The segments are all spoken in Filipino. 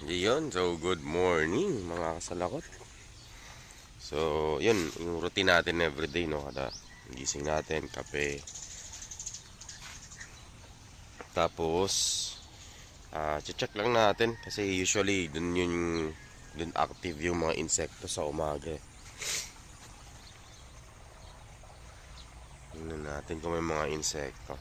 Yun, so good morning mga kasalakot. So, yun, yung routine natin everyday, no? Kada gising natin, kape. Tapos, check lang natin kasi usually dun active yung mga insekto sa umaga. Tingnan natin kung may mga insekto.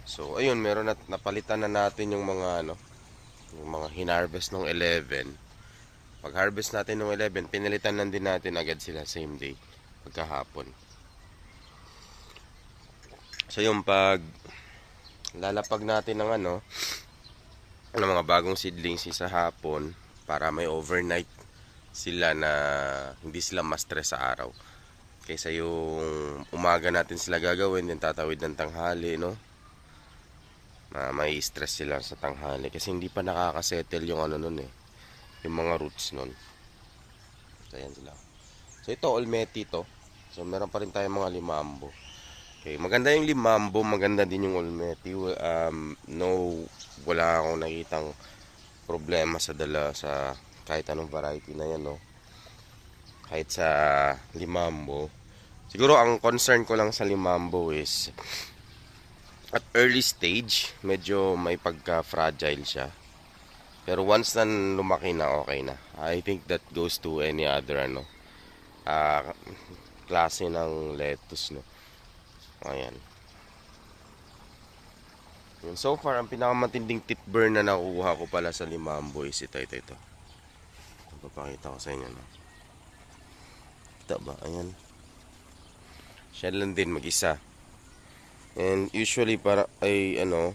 So, ayun, meron napalitan na natin yung mga yung mga hinarvest nung 11. Pag harvest natin nung 11, pinalitan lang din natin agad sila same day pagkahapon. So, yung pag lalapag natin ng mga bagong seedlings sa hapon para may overnight sila na hindi sila ma-stress sa araw. Kaysa yung umaga natin sila gagawin, then tatawid ng tanghali, no? May stress sila sa tanghali kasi hindi pa nakakasettle yung nun eh. Yung mga roots nun. So, ayan sila. So, ito, olmeti to. So, meron pa rin tayong mga limambo. Okay, maganda yung limambo, maganda din yung olmeti. No, wala akong nakitang problema sa dala sa kahit anong variety na yan, no? Kahit sa limambo. Siguro ang concern ko lang sa limambo is at early stage, medyo may pagka-fragile siya. Pero once na lumaki na, okay na. I think that goes to any other uh, klase ng lettuce, no? Ayan. So far, ang pinakamatinding tip burn na nakuha ko pala sa limambo is ito. Papakita ko sa inyo, no? Kita ba? Ayan. Siya lang din mag-isa. And usually para ay natin.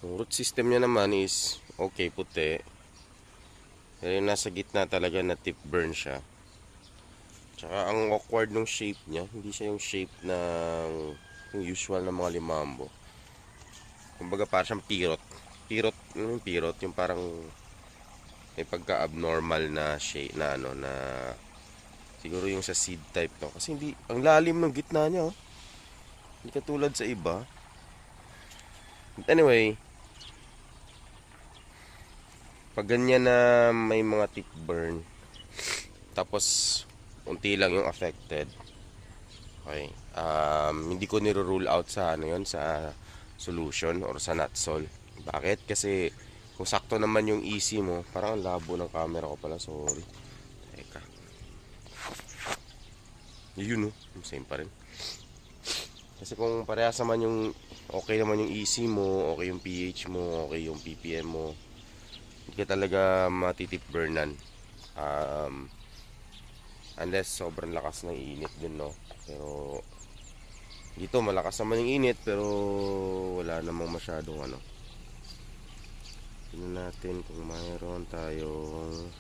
Yung root system niya naman is okay, puti. Pero yung nasa gitna talaga na tip burn siya. Tsaka ang awkward ng shape niya, hindi siya yung shape ng yung usual na mga limambo. Kumbaga parang siyang pirot. Pirot, yung parang may pagka-abnormal na shape na na siguro yung sa seed type, no? Kasi hindi, ang lalim ng gitna niya, oh. Hindi katulad sa iba. But anyway, pag ganyan na may mga tip burn, tapos unti lang yung affected, okay, hindi ko niro-rule out sa sa solution or sa nutsol. Bakit? Kasi kung sakto naman yung easy mo, parang ang labo ng camera ko pala, sorry. Teka. Yun, no? Same pa rin. Kasi kung parehas naman yung okay naman yung easy mo, okay yung pH mo, okay yung ppm mo, hindi ka talaga matitip burnan. Unless sobrang lakas ng init din, no? Pero dito malakas naman yung init, pero wala namang masyadong tingnan natin kung mayroon tayong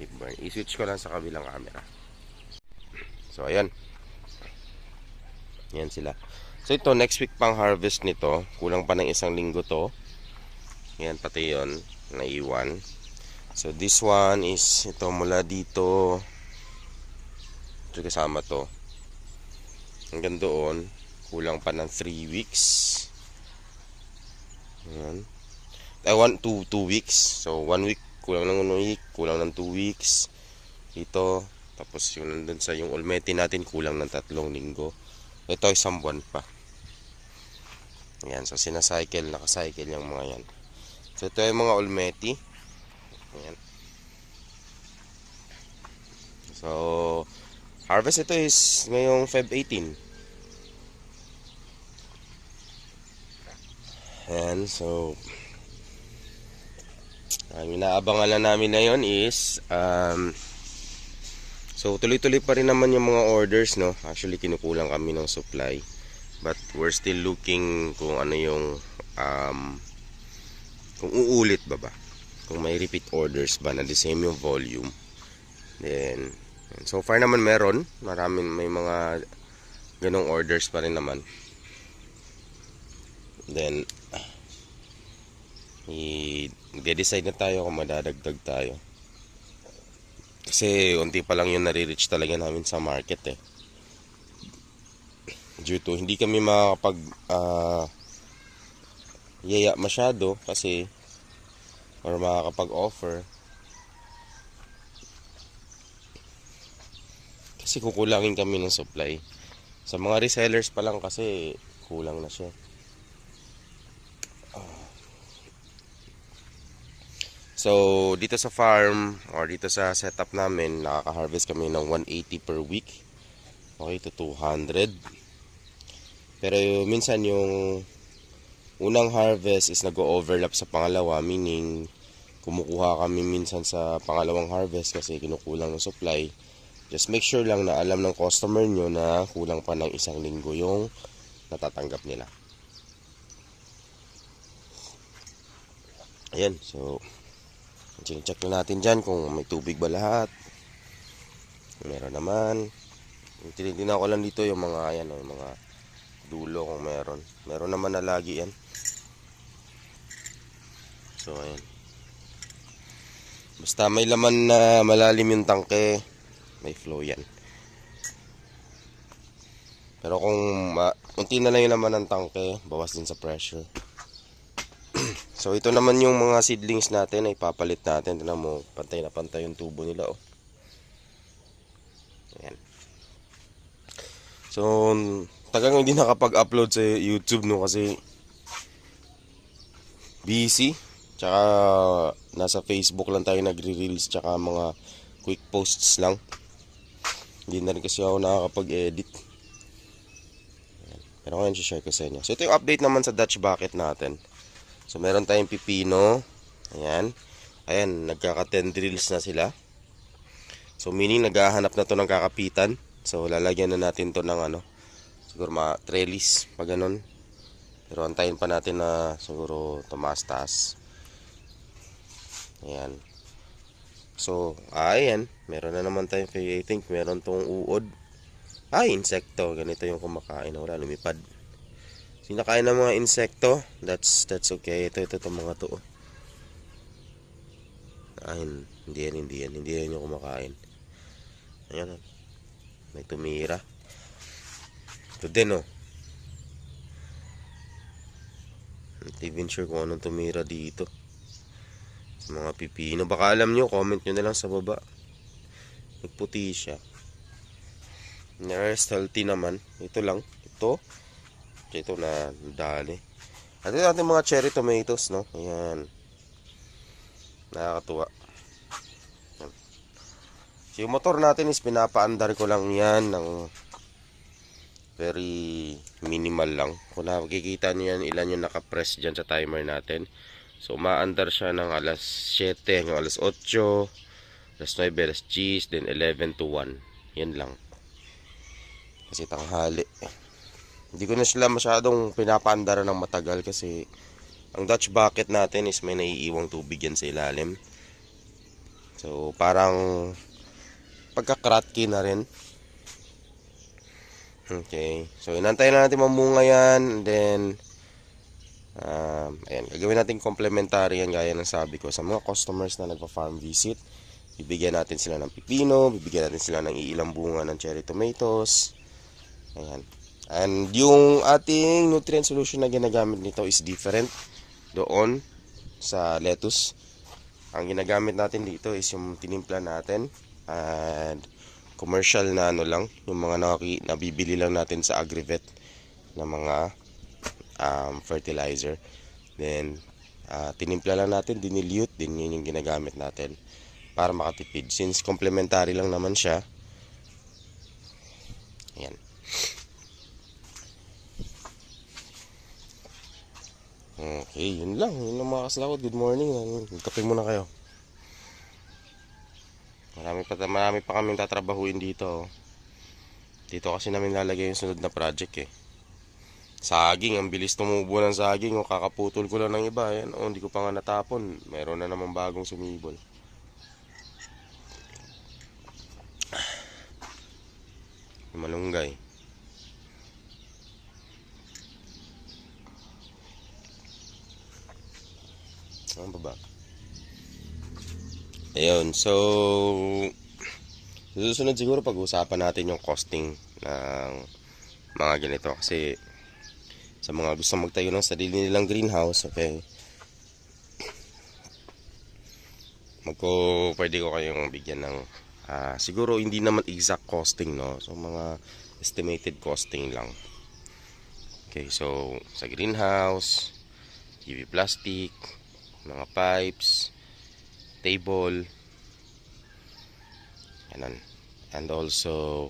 tip burn. I-switch ko lang sa kabilang camera. So ayan, yan sila. So ito, next week pang harvest nito. Kulang pa ng isang linggo to. Yan, pati yun naiwan. So this one is ito mula dito, ito kasama to hanggang doon, kulang pa ng 3 weeks. Yan. 2 weeks. So 1 week, kulang ng 1 week, kulang ng 2 weeks dito. Tapos yung nandun sa yung olmeti natin, kulang ng 3 linggo. Ito isang buwan pa. Yan, so nakacycle yung mga yan. So ito yung mga olmeti. Ayan. So harvest ito is ngayong Feb 18. Ayan, so ang inaabangan lang namin na yun is so tuloy-tuloy pa rin naman yung mga orders, no? Actually kinukulang kami ng supply, but we're still looking kung ano yung kung uulit ba, kung may repeat orders ba na the same yung volume. Then so far naman meron, may mga ganong orders pa rin naman. Then i-decide na tayo kung madadagdag tayo. Kasi unti pa lang yung nare-reach talaga namin sa market eh. due to hindi kami makakapag yaya masyado kasi or makakapag-offer kasi kukulangin kami ng supply. Sa mga resellers pa lang kasi kulang na siya. So, dito sa farm or dito sa setup namin, nakaka-harvest kami ng 180 per week. Okay, to 200. Pero minsan yung unang harvest is nag-overlap sa pangalawa, meaning kumukuha kami minsan sa pangalawang harvest kasi kinukulang ng supply. Just make sure lang na alam ng customer nyo na kulang pa ng isang linggo yung natatanggap nila. Ayan, so check na natin dyan kung may tubig ba lahat. Meron naman. Tinitingnan ko lang dito yung mga ayan, yung mga dulo kung meron. Meron naman na lagi yan. So ayan. Basta may laman na malalim yung tangke, may flow yan. Pero kung unti na lang yung laman ng tangke, bawas din sa pressure. So ito naman yung mga seedlings natin ay papalit natin. Tignan mo, pantay na pantay yung tubo nila, oh. Ayan. So tagang hindi nakapag-upload sa YouTube, no, kasi busy. Tsaka nasa Facebook lang tayo nagre-reels, tsaka mga quick posts lang. Hindi na rin kasi ako nakakapag-edit. Pero ngayon share ko sa inyo. So ito yung update naman sa Dutch bucket natin. So meron tayong pipino. Ayan. Ayan, nagkaka-tendrils na sila. So meaning naghahanap na to ng kakapitan. So lalagyan na natin to ng siguro mga trellis pag ganun. Pero antayin pa natin na siguro tumaas-taas. Ayan. So, ayan, meron na naman tayong, I think meron tong uod. Insekto, ganito yung kumakain. Wala, lumipad. Sinakain ng mga insekto, that's okay. Ito mga to. Hindi yan yung kumakain. Ayan, may tumira. Ito din, oh. Hindi even sure kung anong tumira dito. Sa mga pipino. Baka alam nyo, comment nyo na lang sa baba. Nagputi siya. Rest healthy naman. Ito lang. Ito na dali. At ito natin mga cherry tomatoes, no? Ayan. Nakakatuwa. Ayan. So, yung motor natin is pinapaandar ko lang yan ng very minimal lang. Kung nakikita nyo yan, ilan yung nakapress dyan sa timer natin. So, maandar siya ng alas 7 hanggang alas 8, alas 9, alas 10, then 11 to 1. Yan lang. Kasi tanghali. Hindi ko na sila masyadong pinapaandara ng matagal kasi ang Dutch bucket natin is may naiiwang tubig yan sa ilalim. So parang pagkakratky na rin. Okay. So inantayin na natin mamunga yan. And then ayan, gagawin natin complementary yan gaya ng sabi ko sa mga customers na nagpa-farm visit. Bibigyan natin sila ng pipino, bibigyan natin sila ng iilang bunga ng cherry tomatoes. Ayan. And yung ating nutrient solution na ginagamit nito is different doon sa lettuce. Ang ginagamit natin dito is yung tinimpla natin and commercial na lang, yung mga nabibili lang natin sa Agrivet na mga fertilizer. Then tinimpla lang natin, dinilute din, yun yung ginagamit natin para makatipid since complementary lang naman siya. Ayan. Okay, yun lang. Yun lang mga kaslakot. Good morning. Kape muna kayo. Marami pa kaming tatrabahuin dito. Dito kasi namin lalagay yung sunod na project, eh. Saging. Ang bilis tumubo ng saging. Kakaputol ko lang ng iba. Ayan, hindi ko pa nga natapon. Meron na namang bagong sumibol. Malunggay. Ano ba? Ayun, so susunod siguro pag-usapan natin yung costing ng mga ganito. Kasi sa mga gusto magtayo ng sarili nilang greenhouse, okay, pwede ko kayong bigyan ng siguro hindi naman exact costing, no? So mga estimated costing lang. Okay, so sa greenhouse, UV plastic, mga pipes, table, ganun. And also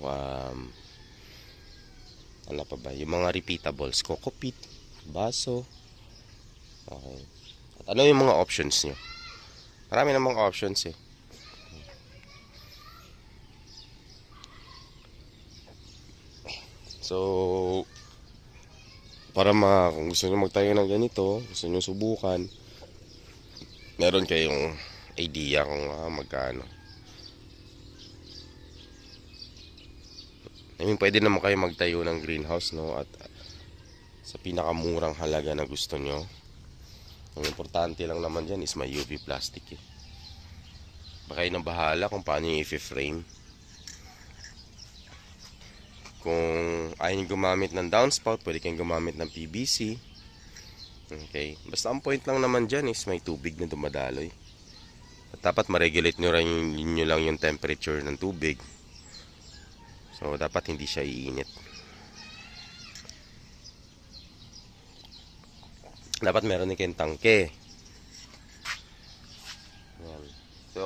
ano pa ba, yung mga repeatables, coco pit, baso. Okay. At ano yung mga options nyo? Marami namang options eh. So, kung gusto nyo magtayo ng ganito, gusto nyo subukan, meron kayong idea kung magkano. I mean, pwede naman kayo magtayo ng greenhouse, no? At sa pinakamurang halaga na gusto nyo. Ang importante lang naman dyan is may UV plastic eh. Baka kayo nang bahala kung paano yung i-frame. Kung ayaw nyo gumamit ng downspout, pwede kayong gumamit ng PVC. Okay. Basta ang point lang naman dyan is may tubig na dumadaloy. At dapat ma-regulate nyo lang yung temperature ng tubig. So, dapat hindi siya iinit. Dapat meron din kayong tangke. Yan. So,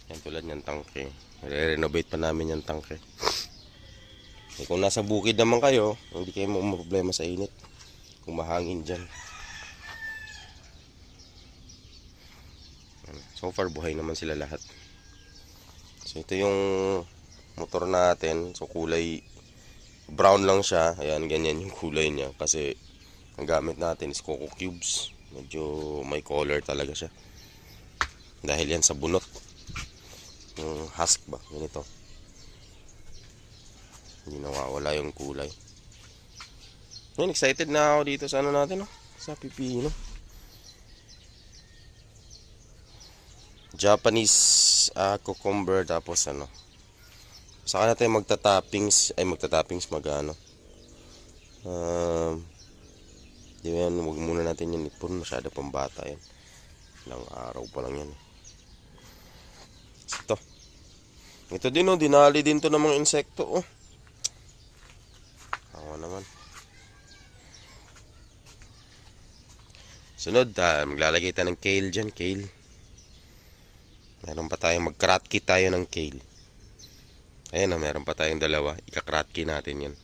yan tulad ng tangke. Re-renovate pa namin yung tangke. Eh, kung nasa bukid naman kayo, hindi kayo problema sa init. Kung mahangin dyan. So far, buhay naman sila lahat. So, ito yung motor natin. So, kulay brown lang siya. Ayan, ganyan yung kulay niya. Kasi, ang gamit natin is Coco Cubes. Medyo may color talaga siya. Dahil yan sa bunot. Yung husk ba? Ganito. Hindi nawawala yung kulay. Yan, excited na ako dito sa ano natin, no? Sa pipino. Japanese cucumber, tapos ano. Saka natin magta-toppings magano. Di ba yan, huwag muna natin yan ipon. Masyado pang bata yan. Ilang araw pa lang yan. Ito din oh, dinali din to ng mga insekto oh. Ako naman. Sunod, maglalagay tayo ng kale dyan, kale. Meron pa tayong mag-kratky tayo ng kale. Ayan na, meron pa tayong dalawa. Ika-kratky natin yan.